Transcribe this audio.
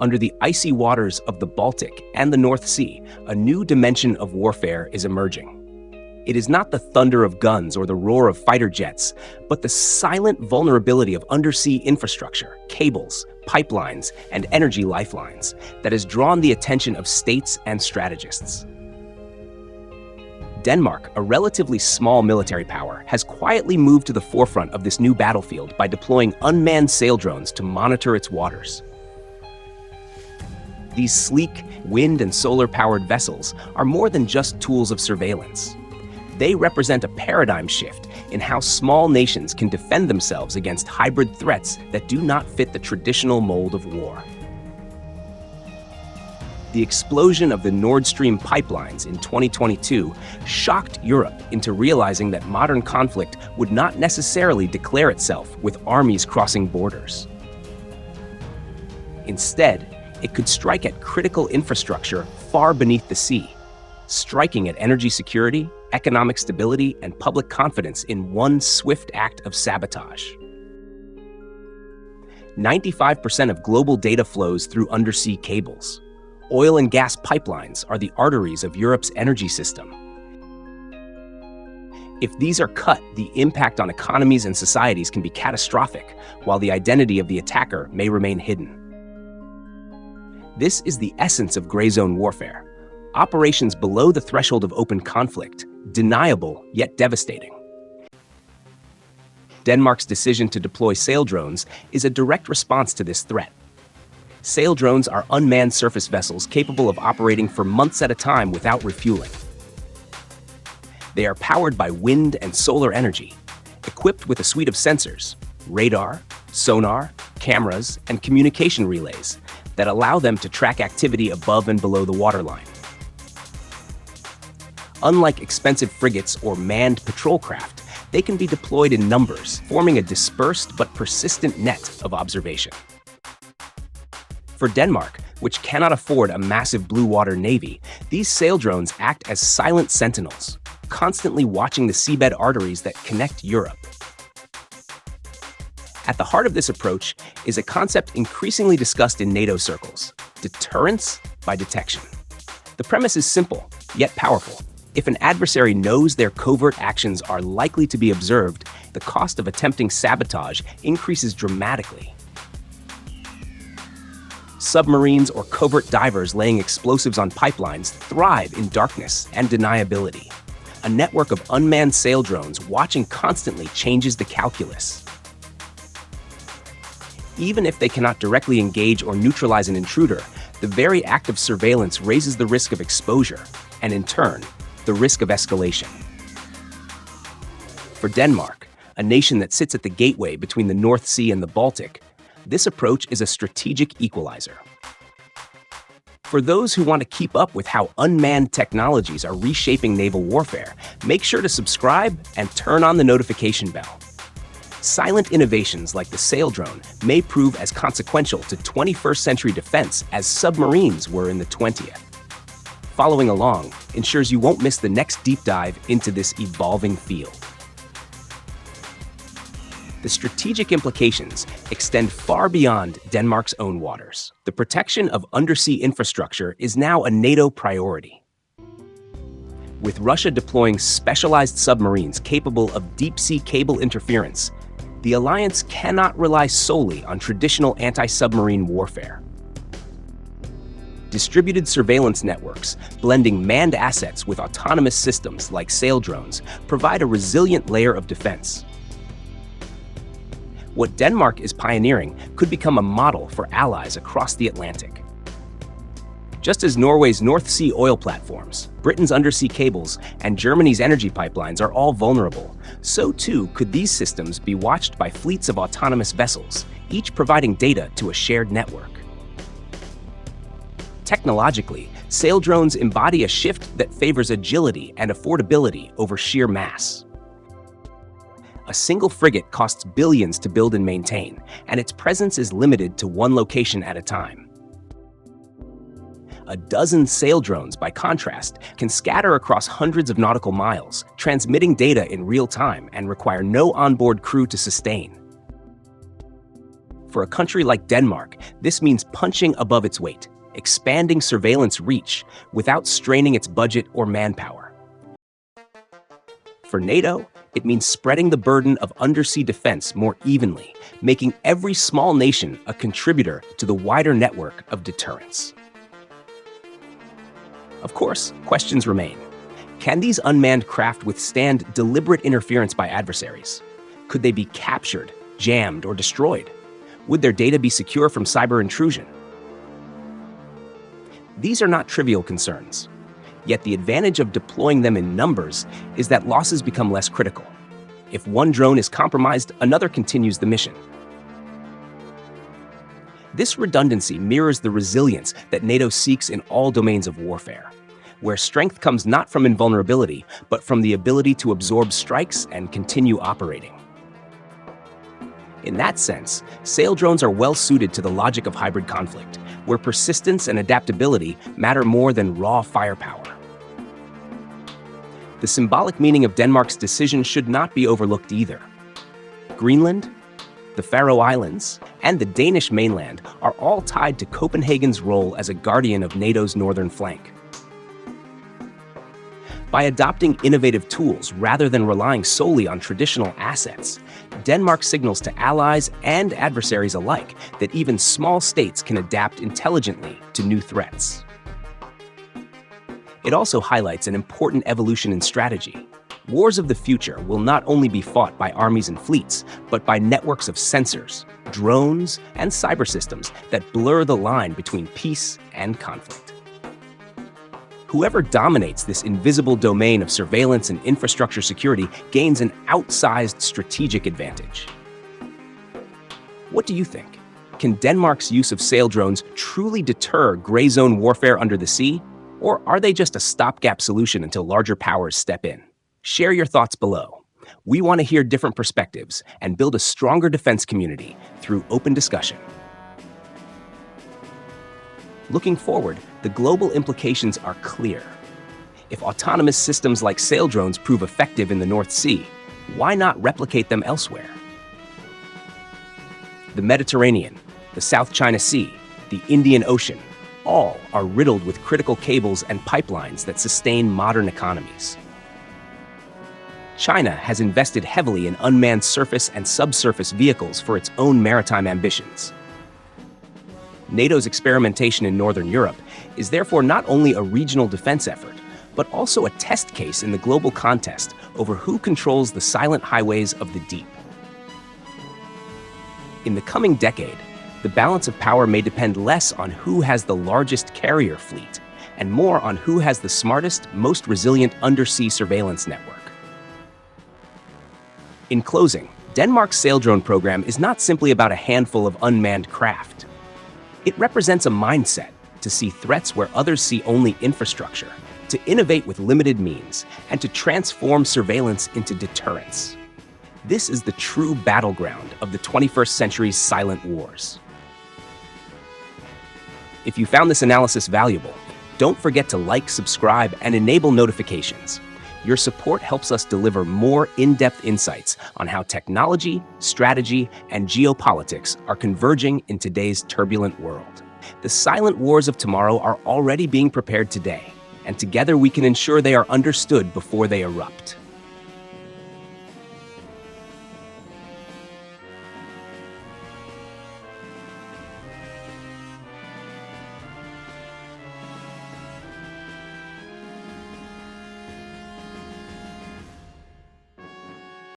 under the icy waters of the Baltic and the North Sea, a new dimension of warfare is emerging. It is not the thunder of guns or the roar of fighter jets, but the silent vulnerability of undersea infrastructure, cables, pipelines, and energy lifelines that has drawn the attention of states and strategists. Denmark, a relatively small military power, has quietly moved to the forefront of this new battlefield by deploying unmanned Saildrones to monitor its waters. These sleek, wind and solar-powered vessels are more than just tools of surveillance. They represent a paradigm shift in how small nations can defend themselves against hybrid threats that do not fit the traditional mold of war. The explosion of the Nord Stream pipelines in 2022 shocked Europe into realizing that modern conflict would not necessarily declare itself with armies crossing borders. Instead, it could strike at critical infrastructure far beneath the sea, striking at energy security, economic stability, and public confidence in one swift act of sabotage. 95% of global data flows through undersea cables. Oil and gas pipelines are the arteries of Europe's energy system. If these are cut, the impact on economies and societies can be catastrophic, while the identity of the attacker may remain hidden. This is the essence of gray zone warfare. Operations below the threshold of open conflict, deniable yet devastating. Denmark's decision to deploy Saildrones is a direct response to this threat. Saildrones are unmanned surface vessels capable of operating for months at a time without refueling. They are powered by wind and solar energy, equipped with a suite of sensors, radar, sonar, cameras, and communication relays that allow them to track activity above and below the waterline. Unlike expensive frigates or manned patrol craft, they can be deployed in numbers, forming a dispersed but persistent net of observation. For Denmark, which cannot afford a massive blue water navy, these Saildrones act as silent sentinels, constantly watching the seabed arteries that connect Europe. At the heart of this approach is a concept increasingly discussed in NATO circles: deterrence by detection. The premise is simple, yet powerful. If an adversary knows their covert actions are likely to be observed, the cost of attempting sabotage increases dramatically. Submarines or covert divers laying explosives on pipelines thrive in darkness and deniability. A network of unmanned Saildrones watching constantly changes the calculus. Even if they cannot directly engage or neutralize an intruder, the very act of surveillance raises the risk of exposure, and in turn, the risk of escalation. For Denmark, a nation that sits at the gateway between the North Sea and the Baltic, this approach is a strategic equalizer. For those who want to keep up with how unmanned technologies are reshaping naval warfare, make sure to subscribe and turn on the notification bell. Silent innovations like the Saildrone may prove as consequential to 21st century defense as submarines were in the 20th. Following along ensures you won't miss the next deep dive into this evolving field. The strategic implications extend far beyond Denmark's own waters. The protection of undersea infrastructure is now a NATO priority. With Russia deploying specialized submarines capable of deep-sea cable interference, the alliance cannot rely solely on traditional anti-submarine warfare. Distributed surveillance networks, blending manned assets with autonomous systems like Saildrones, provide a resilient layer of defense. What Denmark is pioneering could become a model for allies across the Atlantic. Just as Norway's North Sea oil platforms, Britain's undersea cables, and Germany's energy pipelines are all vulnerable, so too could these systems be watched by fleets of autonomous vessels, each providing data to a shared network. Technologically, Saildrones embody a shift that favors agility and affordability over sheer mass. A single frigate costs billions to build and maintain, and its presence is limited to one location at a time. A dozen Saildrones, by contrast, can scatter across hundreds of nautical miles, transmitting data in real time and require no onboard crew to sustain. For a country like Denmark, this means punching above its weight, expanding surveillance reach without straining its budget or manpower. For NATO, it means spreading the burden of undersea defense more evenly, making every small nation a contributor to the wider network of deterrence. Of course, questions remain. Can these unmanned craft withstand deliberate interference by adversaries? Could they be captured, jammed, or destroyed? Would their data be secure from cyber intrusion? These are not trivial concerns. Yet the advantage of deploying them in numbers is that losses become less critical. If one drone is compromised, another continues the mission. This redundancy mirrors the resilience that NATO seeks in all domains of warfare, where strength comes not from invulnerability, but from the ability to absorb strikes and continue operating. In that sense, Saildrones are well suited to the logic of hybrid conflict, where persistence and adaptability matter more than raw firepower. The symbolic meaning of Denmark's decision should not be overlooked either. Greenland, the Faroe Islands, and the Danish mainland are all tied to Copenhagen's role as a guardian of NATO's northern flank. By adopting innovative tools rather than relying solely on traditional assets, Denmark signals to allies and adversaries alike that even small states can adapt intelligently to new threats. It also highlights an important evolution in strategy. Wars of the future will not only be fought by armies and fleets, but by networks of sensors, drones, and cyber systems that blur the line between peace and conflict. Whoever dominates this invisible domain of surveillance and infrastructure security gains an outsized strategic advantage. What do you think? Can Denmark's use of Saildrones truly deter gray zone warfare under the sea? Or are they just a stopgap solution until larger powers step in? Share your thoughts below. We want to hear different perspectives and build a stronger defense community through open discussion. Looking forward, the global implications are clear. If autonomous systems like Saildrones prove effective in the North Sea, why not replicate them elsewhere? The Mediterranean, the South China Sea, the Indian Ocean, all are riddled with critical cables and pipelines that sustain modern economies. China has invested heavily in unmanned surface and subsurface vehicles for its own maritime ambitions. NATO's experimentation in Northern Europe is therefore not only a regional defense effort, but also a test case in the global contest over who controls the silent highways of the deep. In the coming decade, the balance of power may depend less on who has the largest carrier fleet and more on who has the smartest, most resilient undersea surveillance network. In closing, Denmark's Saildrone program is not simply about a handful of unmanned craft. It represents a mindset to see threats where others see only infrastructure, to innovate with limited means, and to transform surveillance into deterrence. This is the true battleground of the 21st century's silent wars. If you found this analysis valuable, don't forget to like, subscribe, and enable notifications. Your support helps us deliver more in-depth insights on how technology, strategy, and geopolitics are converging in today's turbulent world. The silent wars of tomorrow are already being prepared today, and together we can ensure they are understood before they erupt.